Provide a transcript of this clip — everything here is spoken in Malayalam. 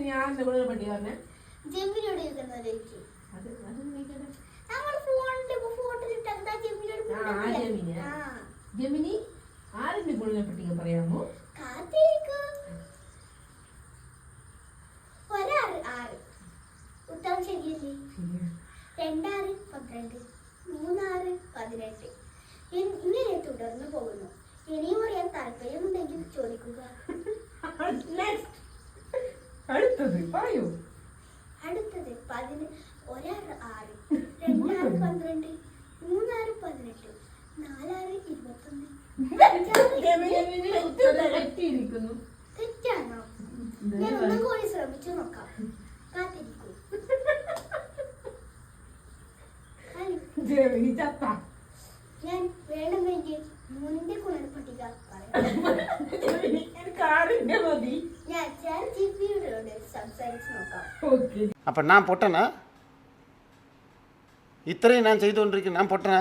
ജെമിനി ആരുടെ ഗുണന പട്ടിക പറഞ്ഞേ? ജെമിനിയോട് ചോദിക്കുന്നതായിരിക്കും. അത് ചോദിക്കട്ടെ. നമ്മൾ ഫോണിന്റെ ഫോട്ടോ ഇട്ടാ ജെമിനിയോട് ജെമിനി ആരുടെ ഗുണന പട്ടിക പറയാമോ? കാത്തിരിക്കൂ. ഒരാറ് 6 ഉത്തരം ശരിയല്ലേ? 2 6 12 3 6 18 ഇങ്ങനെ തുടർന്ന് പോകുന്നു. ഇനിയും അറിയാൻ താല്പര്യമുണ്ടെങ്കിൽ ചോദിക്കുക. അടുത്തത് പറയൂ. അടുത്തത് 1 6 6 2 6 12 3 6 18 4 6 തെറ്റിയിരിക്കുന്നു. തെറ്റാണോ? ഞാൻ ഒന്നും കൂടി ശ്രമിച്ചു നോക്കാം. കാത്തിരിക്കൂ. ജെമിനി ചത്ത. ഞാൻ വേണമെങ്കിൽ 3ന്റെ ഗുണനപ്പട്ടിക പറയാം. ഞാൻ ChatGPT-യോട് സംസാരിച്ച് നോക്കാം. அப்போ நான் பொட்டனா? இத்தனையும் நான் செய்து கொண்டிருக்கேன். நான் பொட்டனா?